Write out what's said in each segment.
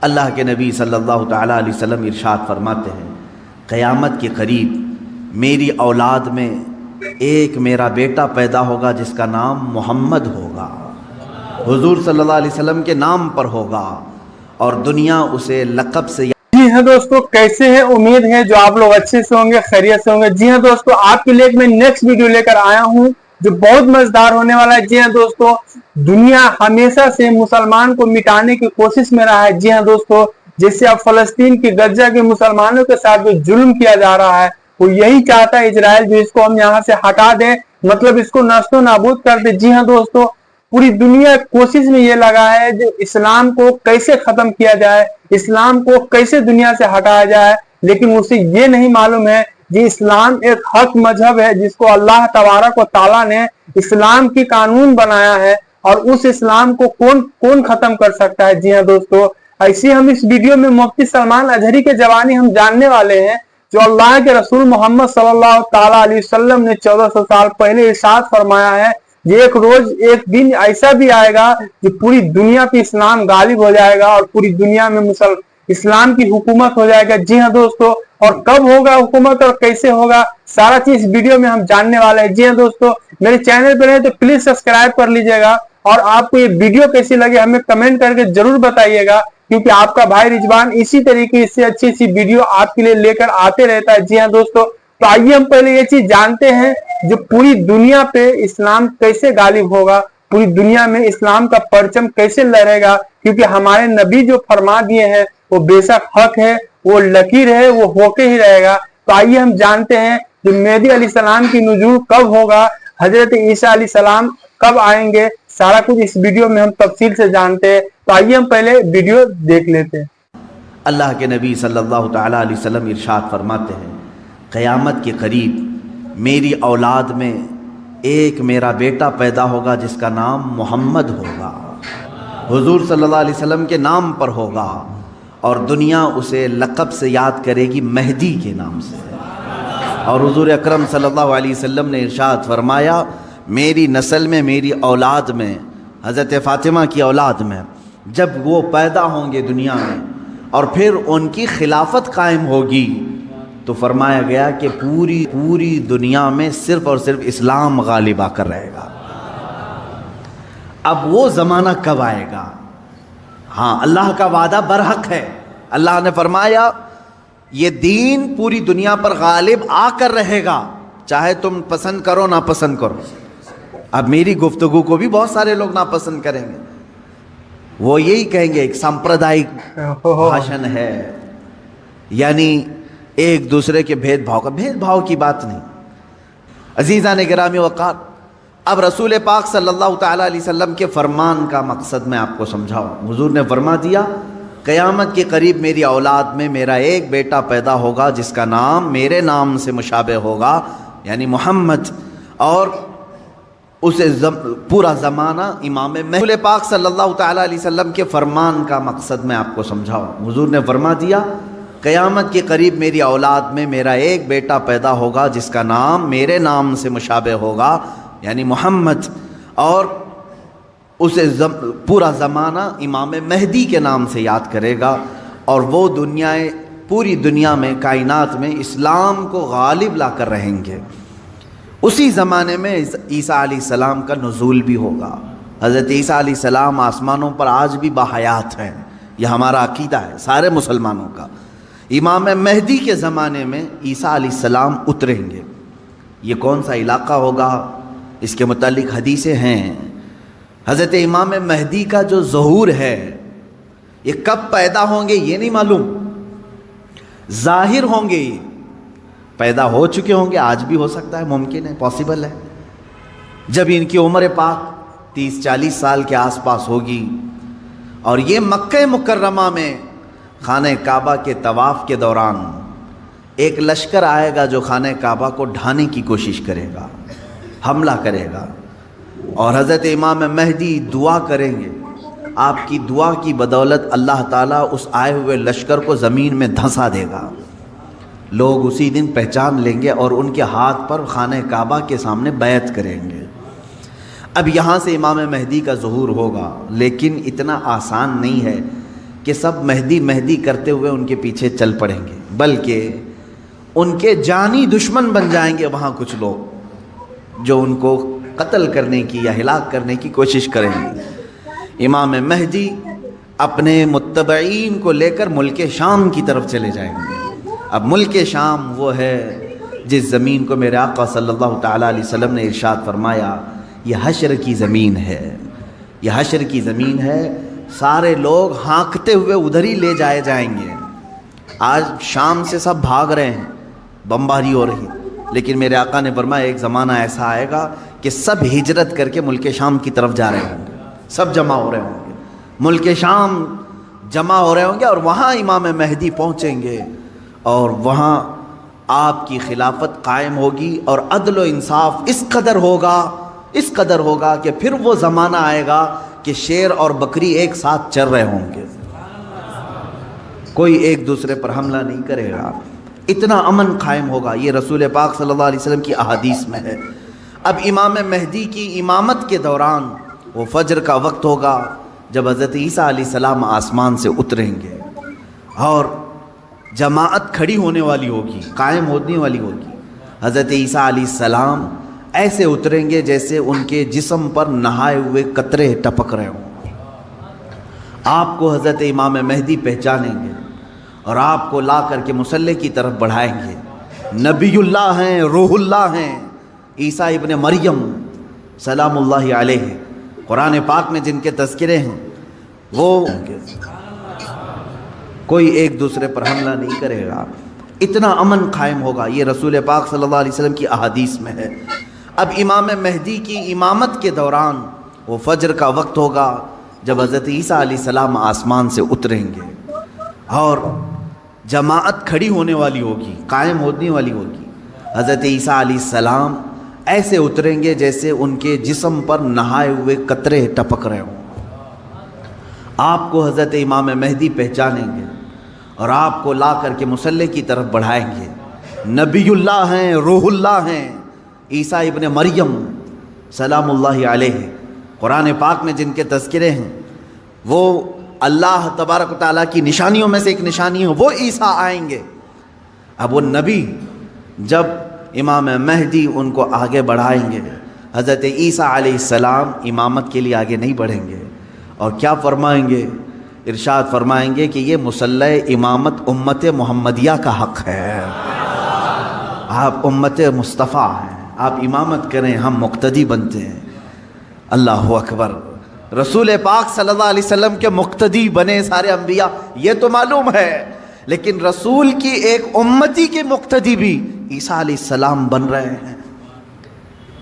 اللہ کے نبی صلی اللہ تعالیٰ علیہ وسلم ارشاد فرماتے ہیں، قیامت کے قریب میری اولاد میں ایک میرا بیٹا پیدا ہوگا جس کا نام محمد ہوگا، حضور صلی اللہ علیہ وسلم کے نام پر ہوگا، اور دنیا اسے لقب سے جی ہاں دوستو، کیسے ہیں؟ امید ہے جو آپ لوگ اچھے سے ہوں گے، خیریت سے ہوں گے۔ جی ہاں دوستو، آپ کے لیے میں نیکسٹ ویڈیو لے کر آیا ہوں جو بہت مزیدار ہونے والا ہے۔ جی ہاں دوستو، دنیا ہمیشہ سے مسلمان کو مٹانے کی کوشش میں رہا ہے۔ جی ہاں دوستو، جیسے اب فلسطین کی غزہ کے مسلمانوں کے ساتھ جو ظلم کیا جا رہا ہے، وہ یہی چاہتا ہے اسرائیل جو اس کو ہم یہاں سے ہٹا دیں، مطلب اس کو نشت و نابود کر دے۔ جی ہاں دوستو، پوری دنیا کوشش میں یہ لگا ہے جو اسلام کو کیسے ختم کیا جائے، اسلام کو کیسے دنیا سے ہٹایا جائے، لیکن اسے یہ نہیں معلوم ہے کہ اسلام ایک حق مذہب ہے جس کو اللہ تبارک و تعالیٰ نے اسلام کی قانون بنایا ہے، اور اس اسلام کو کون ختم کر سکتا ہے۔ جی ہاں دوستو، ایسے ہم اس ویڈیو میں مفتی سلمان اظہری کے زبانی ہم جاننے والے ہیں جو اللہ کے رسول محمد صلی اللہ تعالیٰ علیہ وسلم نے 1400 سال پہلے ارشاد فرمایا ہے، یہ ایک روز ایک دن ایسا بھی آئے گا کہ پوری دنیا پہ اسلام غالب ہو جائے گا اور پوری دنیا میں اسلام کی حکومت ہو جائے گا۔ جی ہاں دوستو، اور کب ہوگا حکومت اور کیسے ہوگا، سارا چیز ویڈیو میں ہم جاننے والے ہیں۔ جی ہاں دوستو، میرے چینل پہ رہے تو پلیز سبسکرائب کر لیجئے گا، اور آپ کو یہ ویڈیو کیسی لگے ہمیں کمنٹ کر کے ضرور بتائیے گا، کیونکہ آپ کا بھائی رضوان اسی طریقے سے اچھی ویڈیو آپ کے لیے لے کر آتے رہتا ہے۔ جی ہاں دوستو، تو آئیے ہم پہلے یہ چیز جانتے ہیں جو پوری دنیا پہ اسلام کیسے غالب ہوگا، پوری دنیا میں اسلام کا پرچم کیسے لہرے گا، کیونکہ ہمارے نبی جو فرما دیے ہیں وہ بے شک حق ہے، وہ لکیر ہے، وہ ہو کے ہی رہے گا۔ تو آئیے ہم جانتے ہیں کہ مہدی علیہ السلام کی نزول کب ہوگا، حضرت عیسیٰ علیہ السلام کب آئیں گے، سارا کچھ اس ویڈیو میں ہم تفصیل سے جانتے ہیں۔ تو آئیے ہم پہلے ویڈیو دیکھ لیتے ہیں۔ اللہ کے نبی صلی اللہ تعالیٰ علیہ وسلم ارشاد فرماتے ہیں، قیامت کے قریب میری اولاد میں ایک میرا بیٹا پیدا ہوگا جس کا نام محمد ہوگا، حضور صلی اللہ علیہ وسلم کے نام پر ہوگا، اور دنیا اسے لقب سے یاد کرے گی مہدی کے نام سے۔ اور حضور اکرم صلی اللہ علیہ وسلم نے ارشاد فرمایا، میری نسل میں، میری اولاد میں، حضرت فاطمہ کی اولاد میں جب وہ پیدا ہوں گے دنیا میں اور پھر ان کی خلافت قائم ہوگی، تو فرمایا گیا کہ پوری دنیا میں صرف اور صرف اسلام غالب آ کر رہے گا۔ اب وہ زمانہ کب آئے گا؟ ہاں، اللہ کا وعدہ برحق ہے۔ اللہ نے فرمایا یہ دین پوری دنیا پر غالب آ کر رہے گا، چاہے تم پسند کرو نہ پسند کرو۔ اب میری گفتگو کو بھی بہت سارے لوگ ناپسند کریں گے، وہ یہی کہیں گے ایک سمپردائک بھاشن ہے، یعنی ایک دوسرے کے بھید بھاؤ کی بات نہیں۔ عزیزان گرامی وقار، اب رسول پاک صلی اللہ تعالیٰ علیہ وسلم کے فرمان کا مقصد میں آپ کو سمجھاؤں۔ حضور نے فرما دیا، قیامت کے قریب میری اولاد میں میرا ایک بیٹا پیدا ہوگا جس کا نام میرے نام سے مشابہ ہوگا، یعنی محمد، اور اسے پورا زمانہ امام مہدی۔ رسول پاک صلی اللہ تعالیٰ علیہ وسلم کے فرمان کا مقصد میں آپ کو سمجھاؤں۔ حضور نے فرما دیا، قیامت کے قریب میری اولاد میں میرا ایک بیٹا پیدا ہوگا جس کا نام میرے نام سے مشابہ ہوگا، یعنی محمد، اور اسے پورا زمانہ امام مہدی کے نام سے یاد کرے گا، اور وہ پوری دنیا میں، کائنات میں اسلام کو غالب لا کر رہیں گے۔ اسی زمانے میں عیسیٰ علیہ السلام کا نزول بھی ہوگا۔ حضرت عیسیٰ علیہ السلام آسمانوں پر آج بھی باحیات ہیں، یہ ہمارا عقیدہ ہے سارے مسلمانوں کا۔ امام مہدی کے زمانے میں عیسیٰ علیہ السلام اتریں گے۔ یہ کون سا علاقہ ہوگا، اس کے متعلق حدیثیں ہیں۔ حضرت امام مہدی کا جو ظہور ہے یہ کب پیدا ہوں گے یہ نہیں معلوم، ظاہر ہوں گے، پیدا ہو چکے ہوں گے، آج بھی ہو سکتا ہے، ممکن ہے، پاسبل ہے۔ جب ان کی عمر پاک 30-40 سال کے آس پاس ہوگی، اور یہ مکہ مکرمہ میں خانہ کعبہ کے طواف کے دوران ایک لشکر آئے گا جو خانہ کعبہ کو ڈھانے کی کوشش کرے گا، حملہ کرے گا، اور حضرت امام مہدی دعا کریں گے۔ آپ کی دعا کی بدولت اللہ تعالیٰ اس آئے ہوئے لشکر کو زمین میں دھنسا دے گا۔ لوگ اسی دن پہچان لیں گے اور ان کے ہاتھ پر خانہ کعبہ کے سامنے بیعت کریں گے۔ اب یہاں سے امام مہدی کا ظہور ہوگا، لیکن اتنا آسان نہیں ہے کہ سب مہدی مہدی کرتے ہوئے ان کے پیچھے چل پڑیں گے، بلکہ ان کے جانی دشمن بن جائیں گے وہاں کچھ لوگ جو ان کو قتل کرنے کی یا ہلاک کرنے کی کوشش کریں گے۔ امام مہدی اپنے متبعین کو لے کر ملک شام کی طرف چلے جائیں گے۔ اب ملک شام وہ ہے جس زمین کو میرے آقا صلی اللہ تعالیٰ علیہ وسلم نے ارشاد فرمایا یہ حشر کی زمین ہے، یہ حشر کی زمین ہے، سارے لوگ ہانکتے ہوئے ادھر ہی لے جائے جائیں گے۔ آج شام سے سب بھاگ رہے ہیں، بمباری ہو رہی، لیکن میرے آقا نے فرمایا ایک زمانہ ایسا آئے گا کہ سب ہجرت کر کے ملک شام کی طرف جا رہے ہوں گے، سب جمع ہو رہے ہوں گے، ملک شام جمع ہو رہے ہوں گے، اور وہاں امام مہدی پہنچیں گے اور وہاں آپ کی خلافت قائم ہوگی، اور عدل و انصاف اس قدر ہوگا کہ پھر وہ زمانہ آئے گا کہ شیر اور بکری ایک ساتھ چر رہے ہوں گے، کوئی ایک دوسرے پر حملہ نہیں کرے گا، اتنا امن قائم ہوگا۔ یہ رسول پاک صلی اللہ علیہ وسلم کی احادیث میں ہے۔ اب امام مہدی کی امامت کے دوران وہ فجر کا وقت ہوگا جب حضرت عیسیٰ علیہ السلام آسمان سے اتریں گے، اور جماعت کھڑی ہونے والی ہوگی، قائم ہونے والی ہوگی۔ حضرت عیسیٰ علیہ السلام ایسے اتریں گے جیسے ان کے جسم پر نہائے ہوئے قطرے ٹپک رہے ہوں۔ آپ کو حضرت امام مہدی پہچانیں گے اور آپ کو لا کر کے مصلی کی طرف بڑھائیں گے۔ نبی اللہ ہیں، روح اللہ ہیں، عیسیٰ ابن مریم سلام اللہ علیہ، قرآن پاک میں جن کے تذکرے ہیں، وہ کوئی ایک دوسرے پر حملہ نہیں کرے گا، اتنا امن قائم ہوگا۔ یہ رسول پاک صلی اللہ علیہ وسلم کی احادیث میں ہے۔ اب امام مہدی کی امامت کے دوران وہ فجر کا وقت ہوگا جب حضرت عیسیٰ علیہ السلام آسمان سے اتریں گے، اور جماعت کھڑی ہونے والی ہوگی، قائم ہونے والی ہوگی۔ حضرت عیسیٰ علیہ السلام ایسے اتریں گے جیسے ان کے جسم پر نہائے ہوئے قطرے ٹپک رہے ہوں۔ آپ کو حضرت امام مہدی پہچانیں گے اور آپ کو لا کر کے مصلی کی طرف بڑھائیں گے۔ نبی اللہ ہیں، روح اللہ ہیں، عیسیٰ ابن مریم سلام اللہ علیہ، قرآن پاک میں جن کے تذکرے ہیں، وہ اللہ تبارک و تعالیٰ کی نشانیوں میں سے ایک نشانی ہے، وہ عیسیٰ آئیں گے۔ اب وہ نبی جب امام مہدی ان کو آگے بڑھائیں گے، حضرت عیسیٰ علیہ السلام امامت کے لیے آگے نہیں بڑھیں گے، اور کیا فرمائیں گے؟ ارشاد فرمائیں گے کہ یہ مصلی امامت امت محمدیہ کا حق ہے، آپ امت مصطفیٰ ہیں، آپ امامت کریں، ہم مقتدی بنتے ہیں۔ اللہ اکبر، رسول پاک صلی اللہ علیہ وسلم کے مقتدی بنے سارے انبیاء، یہ تو معلوم ہے، لیکن رسول کی ایک امتی کے مقتدی بھی عیسیٰ علیہ السلام بن رہے ہیں۔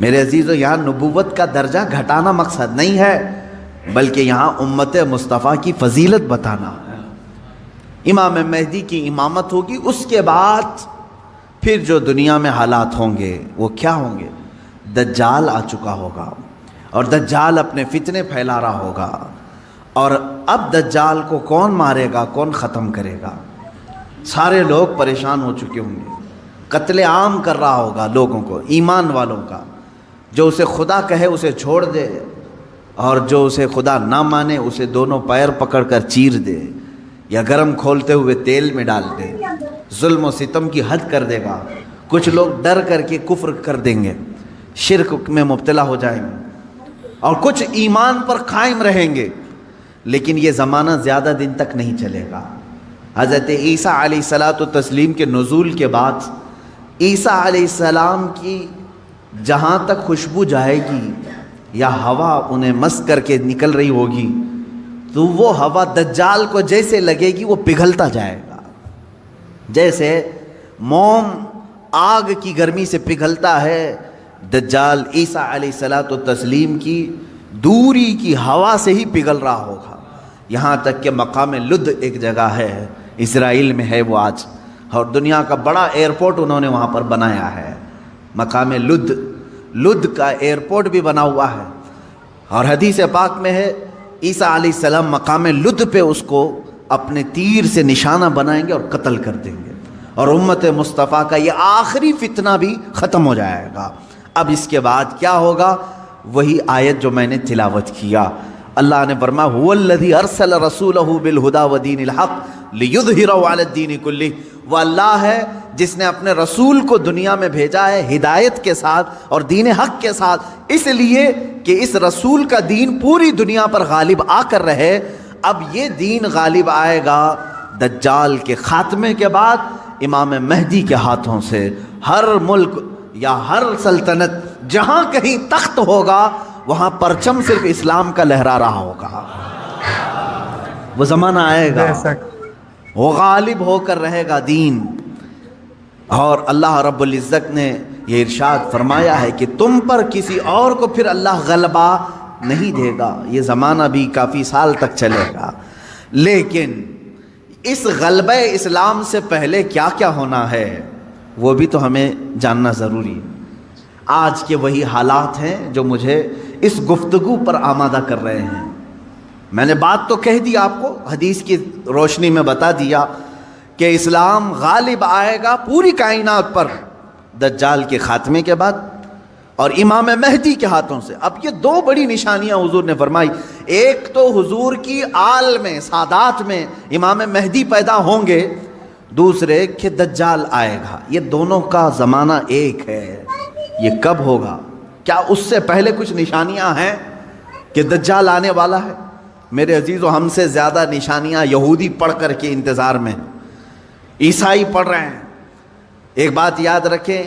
میرے عزیزو، یہاں نبوت کا درجہ گھٹانا مقصد نہیں ہے، بلکہ یہاں امت مصطفیٰ کی فضیلت بتانا ہے۔ امام مہدی کی امامت ہوگی، اس کے بعد پھر جو دنیا میں حالات ہوں گے وہ کیا ہوں گے؟ دجال آ چکا ہوگا، اور دجال اپنے فتنے پھیلا رہا ہوگا، اور اب دجال کو کون مارے گا، کون ختم کرے گا؟ سارے لوگ پریشان ہو چکے ہوں گے، قتل عام کر رہا ہوگا لوگوں کو، ایمان والوں کا، جو اسے خدا کہے اسے چھوڑ دے، اور جو اسے خدا نہ مانے اسے دونوں پیر پکڑ کر چیر دے، یا گرم کھولتے ہوئے تیل میں ڈال دے، ظلم و ستم کی حد کر دے گا۔ کچھ لوگ ڈر کر کے کفر کر دیں گے، شرک میں مبتلا ہو جائیں گے، اور کچھ ایمان پر قائم رہیں گے، لیکن یہ زمانہ زیادہ دن تک نہیں چلے گا۔ حضرت عیسیٰ علیہ الصلاۃ والتسلیم کے نزول کے بعد عیسیٰ علیہ السلام کی جہاں تک خوشبو جائے گی یا ہوا انہیں مس کر کے نکل رہی ہوگی، تو وہ ہوا دجال کو جیسے لگے گی وہ پگھلتا جائے گا، جیسے موم آگ کی گرمی سے پگھلتا ہے، دجال عیسیٰ علیہ الصلاۃ والتسلیم کی دوری کی ہوا سے ہی پگھل رہا ہوگا۔ یہاں تک کہ مقام لد ایک جگہ ہے، اسرائیل میں ہے وہ آج، اور دنیا کا بڑا ایئرپورٹ انہوں نے وہاں پر بنایا ہے، مقام لد کا ایئرپورٹ بھی بنا ہوا ہے، اور حدیث پاک میں ہے عیسیٰ علیہ السلام مقام لد پہ اس کو اپنے تیر سے نشانہ بنائیں گے اور قتل کر دیں گے، اور امت مصطفیٰ کا یہ آخری فتنہ بھی ختم ہو جائے گا۔ اب اس کے بعد کیا ہوگا؟ وہی آیت جو میں نے تلاوت کیا، اللہ نے فرمایا هُوَ ارسل رسولہ بالہدی ودین الحق لیظہرہ علی الدین کلہ، وہ اللہ ہے جس نے اپنے رسول کو دنیا میں بھیجا ہے ہدایت کے ساتھ اور دین حق کے ساتھ، اس لیے کہ اس رسول کا دین پوری دنیا پر غالب آ کر رہے۔ اب یہ دین غالب آئے گا دجال کے خاتمے کے بعد امام مہدی کے ہاتھوں سے۔ ہر ملک یا ہر سلطنت جہاں کہیں تخت ہوگا وہاں پرچم صرف اسلام کا لہرا رہا ہوگا۔ وہ زمانہ آئے گا وہ غالب ہو کر رہے گا دین۔ اور اللہ رب العزت نے یہ ارشاد فرمایا ہے کہ تم پر کسی اور کو پھر اللہ غلبہ نہیں دے گا۔ یہ زمانہ بھی کافی سال تک چلے گا، لیکن اس غلبہ اسلام سے پہلے کیا کیا ہونا ہے وہ بھی تو ہمیں جاننا ضروری ہے۔ آج کے وہی حالات ہیں جو مجھے اس گفتگو پر آمادہ کر رہے ہیں۔ میں نے بات تو کہہ دی، آپ کو حدیث کی روشنی میں بتا دیا کہ اسلام غالب آئے گا پوری کائنات پر دجال کے خاتمے کے بعد اور امام مہدی کے ہاتھوں سے۔ اب یہ دو بڑی نشانیاں حضور نے فرمائی، ایک تو حضور کی آل میں سادات میں امام مہدی پیدا ہوں گے، دوسرے کہ دجال آئے گا۔ یہ دونوں کا زمانہ ایک ہے۔ یہ کب ہوگا؟ کیا اس سے پہلے کچھ نشانیاں ہیں کہ دجال آنے والا ہے؟ میرے عزیزو، ہم سے زیادہ نشانیاں یہودی پڑھ کر کے انتظار میں ہیں، عیسائی پڑھ رہے ہیں۔ ایک بات یاد رکھیں،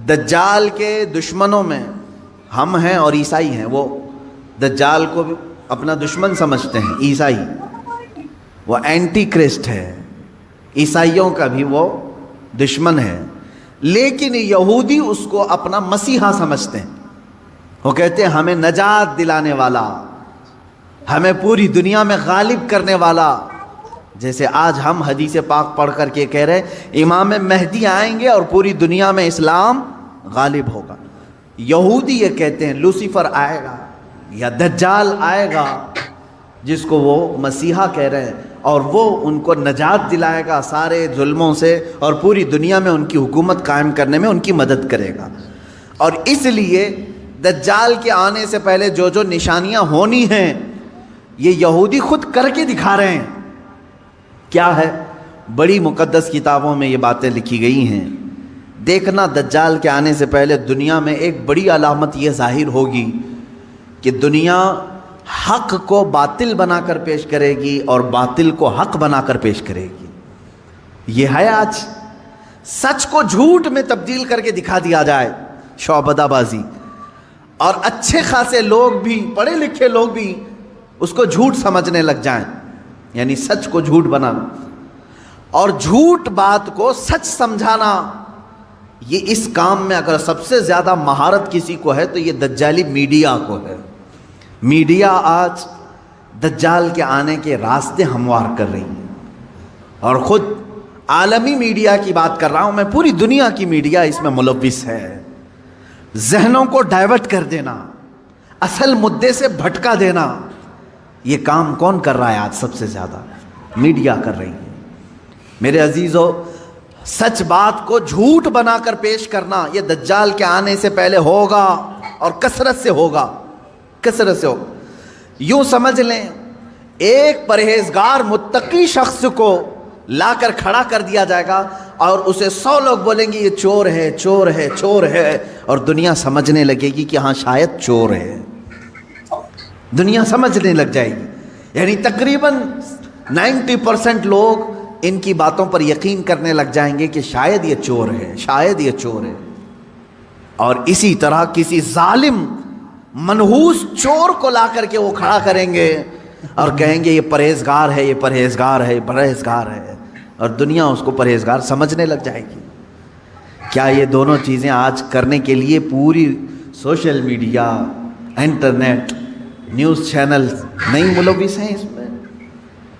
دجال کے دشمنوں میں ہم ہیں اور عیسائی ہیں۔ وہ دجال کو بھی اپنا دشمن سمجھتے ہیں عیسائی، وہ اینٹی کرسٹ ہے، عیسائیوں کا بھی وہ دشمن ہے، لیکن یہودی اس کو اپنا مسیحا سمجھتے ہیں۔ وہ کہتے ہیں ہمیں نجات دلانے والا، ہمیں پوری دنیا میں غالب کرنے والا۔ جیسے آج ہم حدیث پاک پڑھ کر کے کہہ رہے ہیں امام مہدی آئیں گے اور پوری دنیا میں اسلام غالب ہوگا، یہودی یہ کہتے ہیں لوسیفر آئے گا یا دجال آئے گا، جس کو وہ مسیحا کہہ رہے ہیں، اور وہ ان کو نجات دلائے گا سارے ظلموں سے اور پوری دنیا میں ان کی حکومت قائم کرنے میں ان کی مدد کرے گا۔ اور اس لیے دجال کے آنے سے پہلے جو جو نشانیاں ہونی ہیں یہ یہودی خود کر کے دکھا رہے ہیں۔ کیا ہے؟ بڑی مقدس کتابوں میں یہ باتیں لکھی گئی ہیں۔ دیکھنا دجال کے آنے سے پہلے دنیا میں ایک بڑی علامت یہ ظاہر ہوگی کہ دنیا حق کو باطل بنا کر پیش کرے گی اور باطل کو حق بنا کر پیش کرے گی۔ یہ ہے آج، سچ کو جھوٹ میں تبدیل کر کے دکھا دیا جائے، شعبدہ بازی، اور اچھے خاصے لوگ بھی، پڑھے لکھے لوگ بھی اس کو جھوٹ سمجھنے لگ جائیں، یعنی سچ کو جھوٹ بنانا اور جھوٹ بات کو سچ سمجھانا۔ یہ اس کام میں اگر سب سے زیادہ مہارت کسی کو ہے تو یہ دجالی میڈیا کو ہے۔ میڈیا آج دجال کے آنے کے راستے ہموار کر رہی ہے، اور خود عالمی میڈیا کی بات کر رہا ہوں میں، پوری دنیا کی میڈیا اس میں ملوث ہے۔ ذہنوں کو ڈائیورٹ کر دینا، اصل مدے سے بھٹکا دینا، یہ کام کون کر رہا ہے آج؟ سب سے زیادہ میڈیا کر رہی ہے۔ میرے عزیزو، سچ بات کو جھوٹ بنا کر پیش کرنا یہ دجال کے آنے سے پہلے ہوگا اور کثرت سے ہوگا، کثرت سے ہوگا۔ یوں سمجھ لیں ایک پرہیزگار متقی شخص کو لا کر کھڑا کر دیا جائے گا اور اسے 100 لوگ بولیں گے یہ چور ہے، چور ہے، چور ہے، اور دنیا سمجھنے لگے گی کہ ہاں شاید چور ہے، دنیا سمجھنے لگ جائے گی۔ یعنی تقریباً 90% لوگ ان کی باتوں پر یقین کرنے لگ جائیں گے کہ شاید یہ چور ہے، شاید یہ چور ہے۔ اور اسی طرح کسی ظالم منحوس چور کو لا کر کے وہ کھڑا کریں گے اور کہیں گے یہ پرہیزگار ہے، یہ پرہیزگار ہے، یہ پرہیزگار ہے، اور دنیا اس کو پرہیزگار سمجھنے لگ جائے گی۔ کیا یہ دونوں چیزیں آج کرنے کے لیے پوری social media, internet, news channel نہیں ملوث ہیں اس میں؟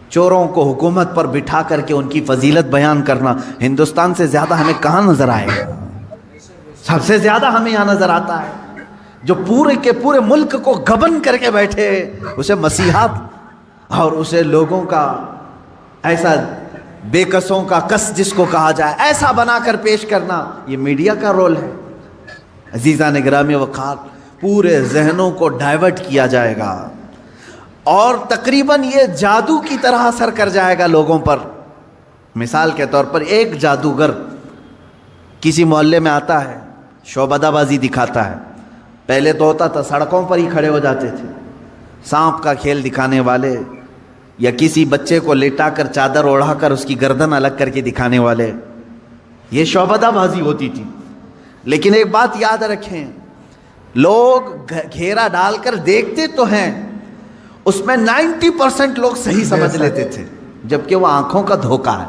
چوروں کو حکومت پر بٹھا کر کے ان کی فضیلت بیان کرنا ہندوستان سے زیادہ ہمیں کہاں نظر آئے گا؟ سب سے زیادہ ہمیں یہاں نظر آتا ہے جو پورے کے پورے ملک کو گبن کر کے بیٹھے، اسے مسیحا اور اسے لوگوں کا ایسا بے کسوں کا کس جس کو کہا جائے ایسا بنا کر پیش کرنا، یہ میڈیا کا رول ہے۔ عزیزان گرامی وقار، پورے ذہنوں کو ڈائیورٹ کیا جائے گا۔ اور تقریباً یہ جادو کی طرح اثر کر جائے گا لوگوں پر. مثال کے طور پر ایک جادوگر کسی محلے میں آتا ہے, شعبدہ بازی دکھاتا ہے. پہلے تو ہوتا تھا سڑکوں پر ہی کھڑے ہو جاتے تھے, سانپ کا کھیل دکھانے والے, یا کسی بچے کو لیٹا کر چادر اوڑھا کر اس کی گردن الگ کر کے دکھانے والے. یہ شعبدہ بازی ہوتی تھی. لیکن ایک بات یاد رکھیں, لوگ گھیرا ڈال کر دیکھتے تو ہیں, اس میں 90% لوگ صحیح سمجھ لیتے تھے, جبکہ وہ آنکھوں کا دھوکہ ہے.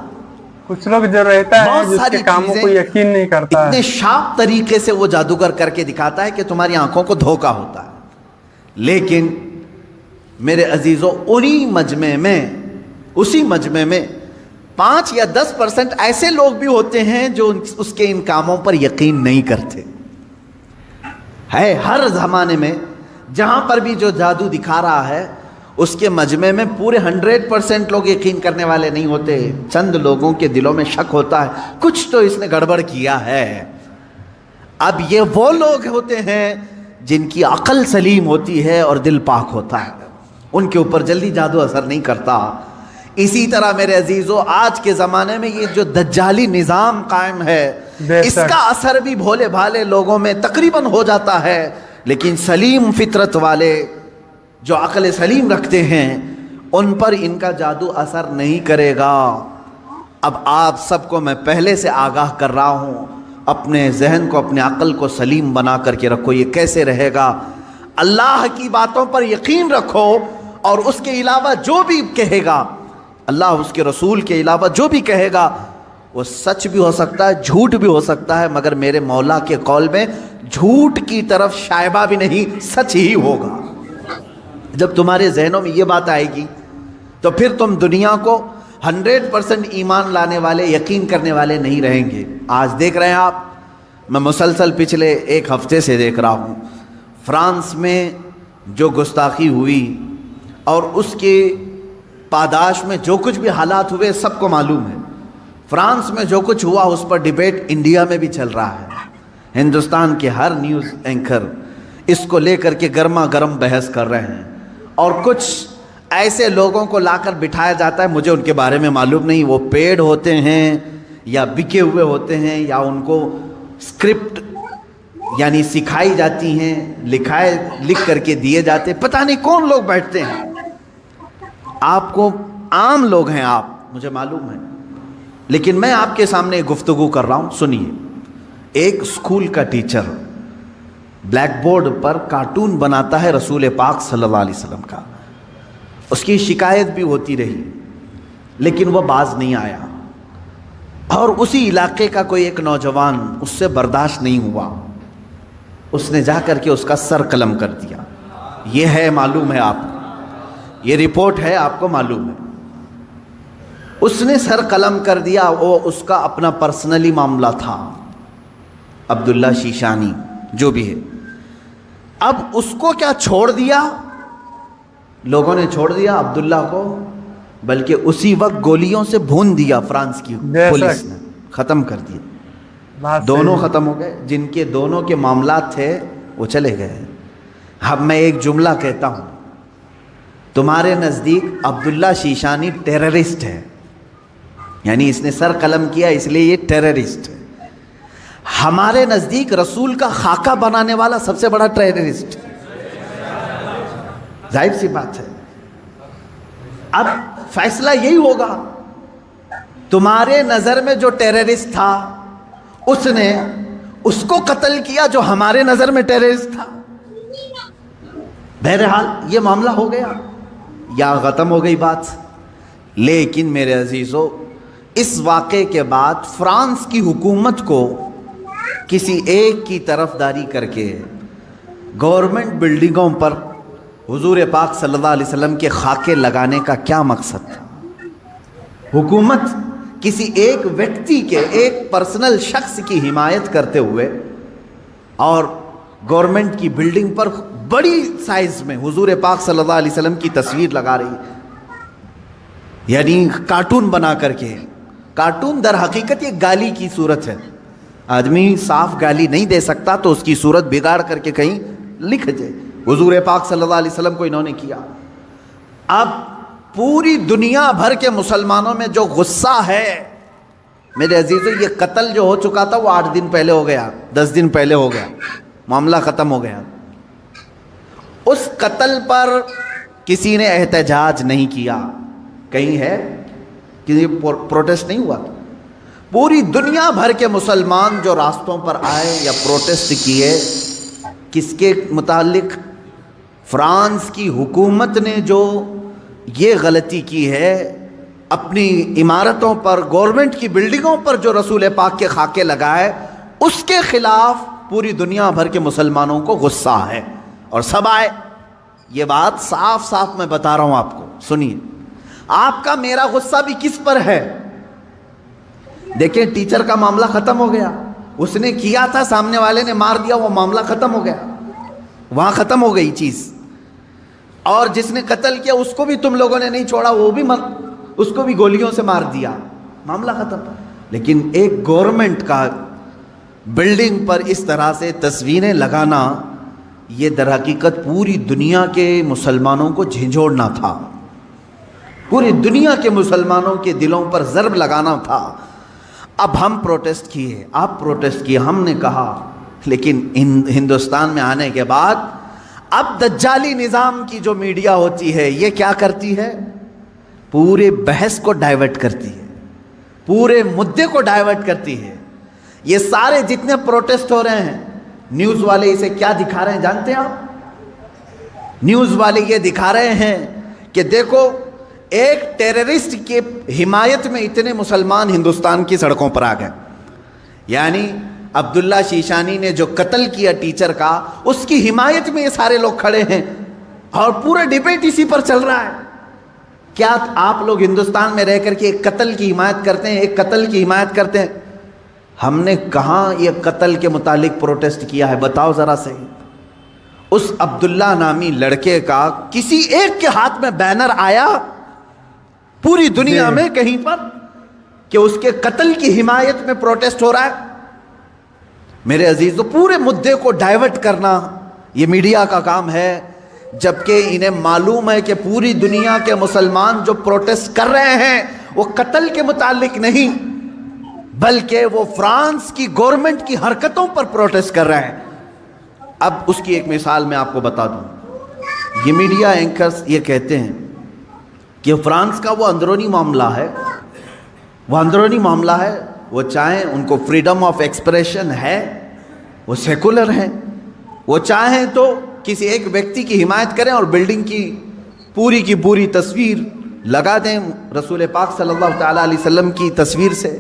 کچھ لوگ جو رہتا ہے جس کے کاموں کو یقین نہیں کرتا ہے, اتنے شارپ طریقے سے وہ جادوگر کر کے دکھاتا ہے کہ تمہاری آنکھوں کو دھوکہ ہوتا ہے. لیکن میرے عزیزوں, اسی مجمع میں 5 یا 10% ایسے لوگ بھی ہوتے ہیں جو اس کے ان کاموں پر یقین نہیں کرتے. ہے ہر زمانے میں جہاں پر بھی جو جادو دکھا رہا ہے, اس کے مجمع میں پورے 100% لوگ یقین کرنے والے نہیں ہوتے. چند لوگوں کے دلوں میں شک ہوتا ہے, کچھ تو اس نے گڑبڑ کیا ہے. اب یہ وہ لوگ ہوتے ہیں جن کی عقل سلیم ہوتی ہے اور دل پاک ہوتا ہے, ان کے اوپر جلدی جادو اثر نہیں کرتا. اسی طرح میرے عزیزوں, آج کے زمانے میں یہ جو دجالی نظام قائم ہے, اس کا اثر بھی بھولے بھالے لوگوں میں تقریباً ہو جاتا ہے. لیکن سلیم فطرت والے جو عقل سلیم رکھتے ہیں, ان پر ان کا جادو اثر نہیں کرے گا. اب آپ سب کو میں پہلے سے آگاہ کر رہا ہوں, اپنے ذہن کو, اپنے عقل کو سلیم بنا کر کے رکھو. یہ کیسے رہے گا؟ اللہ کی باتوں پر یقین رکھو, اور اس کے علاوہ جو بھی کہے گا, اللہ اس کے رسول کے علاوہ جو بھی کہے گا, وہ سچ بھی ہو سکتا ہے, جھوٹ بھی ہو سکتا ہے, مگر میرے مولا کے قول میں جھوٹ کی طرف شائبہ بھی نہیں, سچ ہی ہوگا. جب تمہارے ذہنوں میں یہ بات آئے گی تو پھر تم دنیا کو 100% ایمان لانے والے, یقین کرنے والے نہیں رہیں گے. آج دیکھ رہے ہیں آپ, میں مسلسل پچھلے 1 ہفتے سے دیکھ رہا ہوں, فرانس میں جو گستاخی ہوئی اور اس کے پاداش میں جو کچھ بھی حالات ہوئے سب کو معلوم ہے. فرانس میں جو کچھ ہوا اس پر ڈیبیٹ انڈیا میں بھی چل رہا ہے. ہندوستان کے ہر نیوز اینکر اس کو لے کر کے گرما گرم بحث کر رہے ہیں, اور کچھ ایسے لوگوں کو لا کر بٹھایا جاتا ہے, مجھے ان کے بارے میں معلوم نہیں, وہ پیڈ ہوتے ہیں یا بکے ہوئے ہوتے ہیں, یا ان کو اسکرپٹ یعنی سکھائی جاتی ہیں, لکھ کر کے دیے جاتے, پتہ نہیں کون لوگ بیٹھتے ہیں. آپ کو عام لوگ ہیں آپ, مجھے معلوم ہے, لیکن میں آپ کے سامنے گفتگو کر رہا ہوں. سنیے, ایک اسکول کا ٹیچر بلیک بورڈ پر کارٹون بناتا ہے رسول پاک صلی اللہ علیہ وسلم کا. اس کی شکایت بھی ہوتی رہی, لیکن وہ باز نہیں آیا, اور اسی علاقے کا کوئی ایک نوجوان اس سے برداشت نہیں ہوا, اس نے جا کر کے اس کا سر قلم کر دیا. یہ ہے, معلوم ہے آپ کو, یہ رپورٹ ہے, آپ کو معلوم ہے. اس نے سر قلم کر دیا, وہ اس کا اپنا پرسنلی معاملہ تھا, عبداللہ شیشانی جو بھی ہے. اب اس کو کیا چھوڑ دیا, لوگوں نے چھوڑ دیا عبداللہ کو, بلکہ اسی وقت گولیوں سے بھون دیا فرانس کی پولیس نے, ختم کر دیا. دونوں ختم ہو گئے, جن کے دونوں کے معاملات تھے وہ چلے گئے. اب میں ایک جملہ کہتا ہوں, تمہارے نزدیک عبداللہ شیشانی ٹیررسٹ ہے, یعنی اس نے سر قلم کیا اس لیے یہ ٹیررسٹ ہے. ہمارے نزدیک رسول کا خاکہ بنانے والا سب سے بڑا ٹیررسٹ, ظاہر سی بات ہے. اب فیصلہ یہی ہوگا, تمہارے نظر میں جو ٹیررسٹ تھا اس نے اس کو قتل کیا جو ہمارے نظر میں ٹیررسٹ تھا. بہرحال یہ معاملہ ہو گیا یا ختم ہو گئی بات. لیکن میرے عزیزو, اس واقعے کے بعد فرانس کی حکومت کو کسی ایک کی طرفداری کر کے گورنمنٹ بلڈنگوں پر حضور پاک صلی اللہ علیہ وسلم کے خاکے لگانے کا کیا مقصد تھا؟ حکومت کسی ایک ویکتی کے, ایک پرسنل شخص کی حمایت کرتے ہوئے اور گورنمنٹ کی بلڈنگ پر بڑی سائز میں حضور پاک صلی اللہ علیہ وسلم کی تصویر لگا رہی, یعنی کارٹون بنا کر کے. کارٹون در حقیقت یہ گالی کی صورت ہے, آدمی صاف گالی نہیں دے سکتا تو اس کی صورت بگاڑ کر کے کہیں لکھ دے, حضور پاک صلی اللہ علیہ وسلم کو انہوں نے کیا. اب پوری دنیا بھر کے مسلمانوں میں جو غصہ ہے، میرے عزیزو، یہ قتل جو ہو چکا تھا وہ 8 دن پہلے ہو گیا، 10 دن پہلے ہو گیا، معاملہ ختم ہو گیا۔ اس قتل پر کسی نے احتجاج نہیں کیا، کہیں ہے کہ پروٹیسٹ نہیں ہوا؟ پوری دنیا بھر کے مسلمان جو راستوں پر آئے یا پروٹیسٹ کیے، کس کے متعلق؟ فرانس کی حکومت نے جو یہ غلطی کی ہے، اپنی عمارتوں پر، گورنمنٹ کی بلڈنگوں پر جو رسول پاک کے خاکے لگائے، اس کے خلاف پوری دنیا بھر کے مسلمانوں کو غصہ ہے، اور سب آئے۔ یہ بات صاف صاف میں بتا رہا ہوں آپ کو، سنیے۔ آپ کا میرا غصہ بھی کس پر ہے؟ دیکھیں، ٹیچر کا معاملہ ختم ہو گیا، اس نے کیا تھا، سامنے والے نے مار دیا، وہ معاملہ ختم ہو گیا، وہاں ختم ہو گئی چیز۔ اور جس نے قتل کیا اس کو بھی تم لوگوں نے نہیں چھوڑا، وہ بھی اس کو بھی گولیوں سے مار دیا، معاملہ ختم۔ لیکن ایک گورنمنٹ کا بلڈنگ پر اس طرح سے تصویریں لگانا، یہ در حقیقت پوری دنیا کے مسلمانوں کو جھنجھوڑنا تھا، پوری دنیا کے مسلمانوں کے دلوں پر ضرب لگانا تھا۔ اب ہم پروٹیسٹ کیے، آپ پروٹیسٹ کیے، ہم نے کہا، لیکن ہندوستان میں آنے کے بعد اب دجالی نظام کی جو میڈیا ہوتی ہے، یہ کیا کرتی ہے؟ پورے بحث کو ڈائیورٹ کرتی ہے، پورے مدے کو ڈائیورٹ کرتی ہے۔ یہ سارے جتنے پروٹیسٹ ہو رہے ہیں، نیوز والے اسے کیا دکھا رہے ہیں جانتے ہیں آپ؟ نیوز والے یہ دکھا رہے ہیں کہ دیکھو، ایک ٹیررسٹ کی حمایت میں اتنے مسلمان ہندوستان کی سڑکوں پر آ گئے، یعنی عبداللہ شیشانی نے جو قتل کیا ٹیچر کا، اس کی حمایت میں یہ سارے لوگ کھڑے ہیں، اور پورا ڈیبیٹ اسی پر چل رہا ہے۔ کیا آپ لوگ ہندوستان میں رہ کر کے ایک قتل کی حمایت کرتے ہیں، ایک قتل کی حمایت کرتے ہیں؟ ہم نے کہاں یہ قتل کے متعلق پروٹیسٹ کیا ہے؟ بتاؤ ذرا صحیح۔ اس عبداللہ نامی لڑکے کا کسی ایک کے ہاتھ میں بینر آیا پوری دنیا میں کہیں پر کہ اس کے قتل کی حمایت میں پروٹیسٹ ہو رہا ہے؟ میرے عزیزو، پورے مدے کو ڈائیورٹ کرنا یہ میڈیا کا کام ہے، جبکہ انہیں معلوم ہے کہ پوری دنیا کے مسلمان جو پروٹیسٹ کر رہے ہیں وہ قتل کے متعلق نہیں، بلکہ وہ فرانس کی گورنمنٹ کی حرکتوں پر پروٹیسٹ کر رہے ہیں۔ اب اس کی ایک مثال میں آپ کو بتا دوں، یہ میڈیا اینکرز یہ کہتے ہیں کہ فرانس کا وہ اندرونی معاملہ ہے، وہ اندرونی معاملہ ہے، وہ چاہیں ان کو فریڈم آف ایکسپریشن ہے، وہ سیکولر ہیں، وہ چاہیں تو کسی ایک ویکتی کی حمایت کریں اور بلڈنگ کی پوری تصویر لگا دیں رسول پاک صلی اللہ تعالیٰ علیہ وسلم کی تصویر سے۔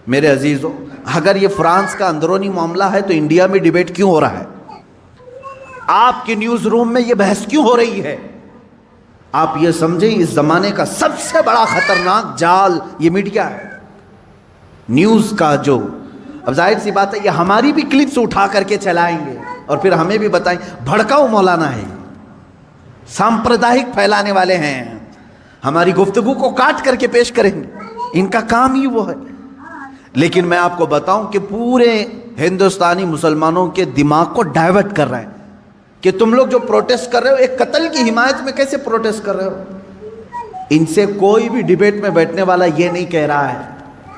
میرے عزیزو، اگر یہ فرانس کا اندرونی معاملہ ہے تو انڈیا میں ڈیبیٹ کیوں ہو رہا ہے؟ آپ کے نیوز روم میں یہ بحث کیوں ہو رہی ہے؟ آپ یہ سمجھیں، اس زمانے کا سب سے بڑا خطرناک جال یہ میڈیا ہے، نیوز کا جو۔ اب ظاہر سی بات ہے، یہ ہماری بھی کلپس اٹھا کر کے چلائیں گے اور پھر ہمیں بھی بتائیں بھڑکاؤ مولانا ہے، سامپردائک پھیلانے والے ہیں، ہماری گفتگو کو کاٹ کر کے پیش کریں گے، ان کا کام ہی وہ ہے۔ لیکن میں آپ کو بتاؤں کہ پورے ہندوستانی مسلمانوں کے دماغ کو ڈائیورٹ کر رہے ہیں کہ تم لوگ جو پروٹیسٹ کر رہے ہو، ایک قتل کی حمایت میں کیسے پروٹیسٹ کر رہے ہو؟ ان سے کوئی بھی ڈیبیٹ میں بیٹھنے والا یہ نہیں کہہ رہا ہے،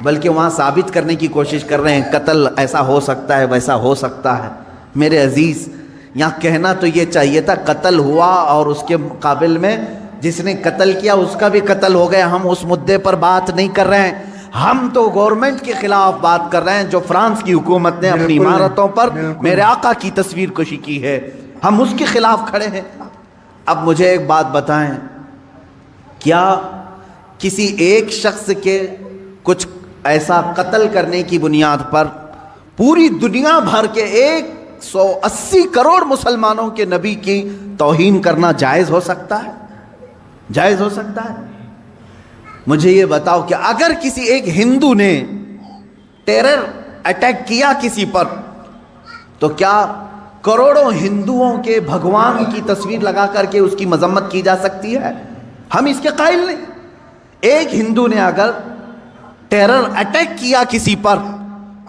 بلکہ وہاں ثابت کرنے کی کوشش کر رہے ہیں قتل ایسا ہو سکتا ہے، ویسا ہو سکتا ہے۔ میرے عزیز، یہاں کہنا تو یہ چاہیے تھا قتل ہوا اور اس کے مقابل میں جس نے قتل کیا اس کا بھی قتل ہو گیا۔ ہم اس مدے پر بات نہیں کر رہے ہیں، ہم تو گورنمنٹ کے خلاف بات کر رہے ہیں جو فرانس کی حکومت نے اپنی عمارتوں پر میرے آقا کی تصویر کشی کی ہے، ہم اس کے خلاف کھڑے ہیں۔ اب مجھے ایک بات بتائیں، کیا کسی ایک شخص کے کچھ ایسا قتل کرنے کی بنیاد پر پوری دنیا بھر کے 180 کروڑ مسلمانوں کے نبی کی توہین کرنا جائز ہو سکتا ہے؟ جائز ہو سکتا ہے؟ مجھے یہ بتاؤ کہ اگر کسی ایک ہندو نے ٹیرر اٹیک کیا کسی پر، تو کیا کروڑوں ہندوؤں کے بھگوان کی تصویر لگا کر کے اس کی مذمت کی جا سکتی ہے؟ ہم اس کے قائل نہیں۔ ایک ہندو نے اگر ٹیرر اٹیک کیا کسی پر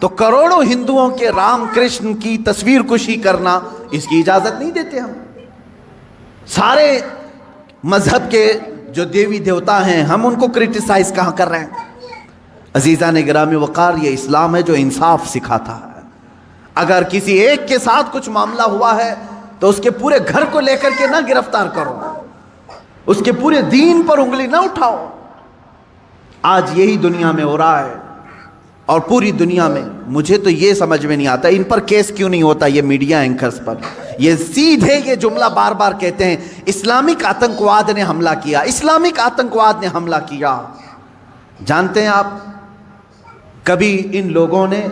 تو کروڑوں ہندوؤں کے رام کرشن کی تصویر کشی کرنا، اس کی اجازت نہیں دیتے ہم۔ سارے مذہب کے جو دیوی دیوتا ہیں ہم ان کو کرٹیسائز کہاں کر رہے ہیں؟ عزیزان گرامی وقار، یہ اسلام ہے جو انصاف سکھاتا ہے۔ اگر کسی ایک کے ساتھ کچھ معاملہ ہوا ہے تو اس کے پورے گھر کو لے کر کے نہ گرفتار کرو، اس کے پورے دین پر انگلی نہ اٹھاؤ۔ آج یہی دنیا میں ہو رہا ہے، اور پوری دنیا میں۔ مجھے تو یہ سمجھ میں نہیں آتا ان پر کیس کیوں نہیں ہوتا، یہ میڈیا اینکرز پر۔ یہ سیدھے یہ جملہ بار بار کہتے ہیں اسلامک آتنکواد نے حملہ کیا، اسلامک آتنکواد نے حملہ کیا۔ جانتے ہیں آپ، کبھی ان لوگوں نے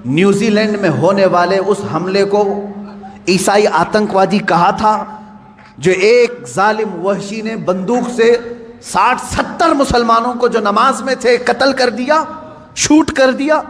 نیوزی لینڈ میں ہونے والے اس حملے کو عیسائی آتنکوادی کہا تھا، جو ایک ظالم وحشی نے بندوق سے 60-70 مسلمانوں کو جو نماز میں تھے قتل کر دیا، شوٹ کر دیا؟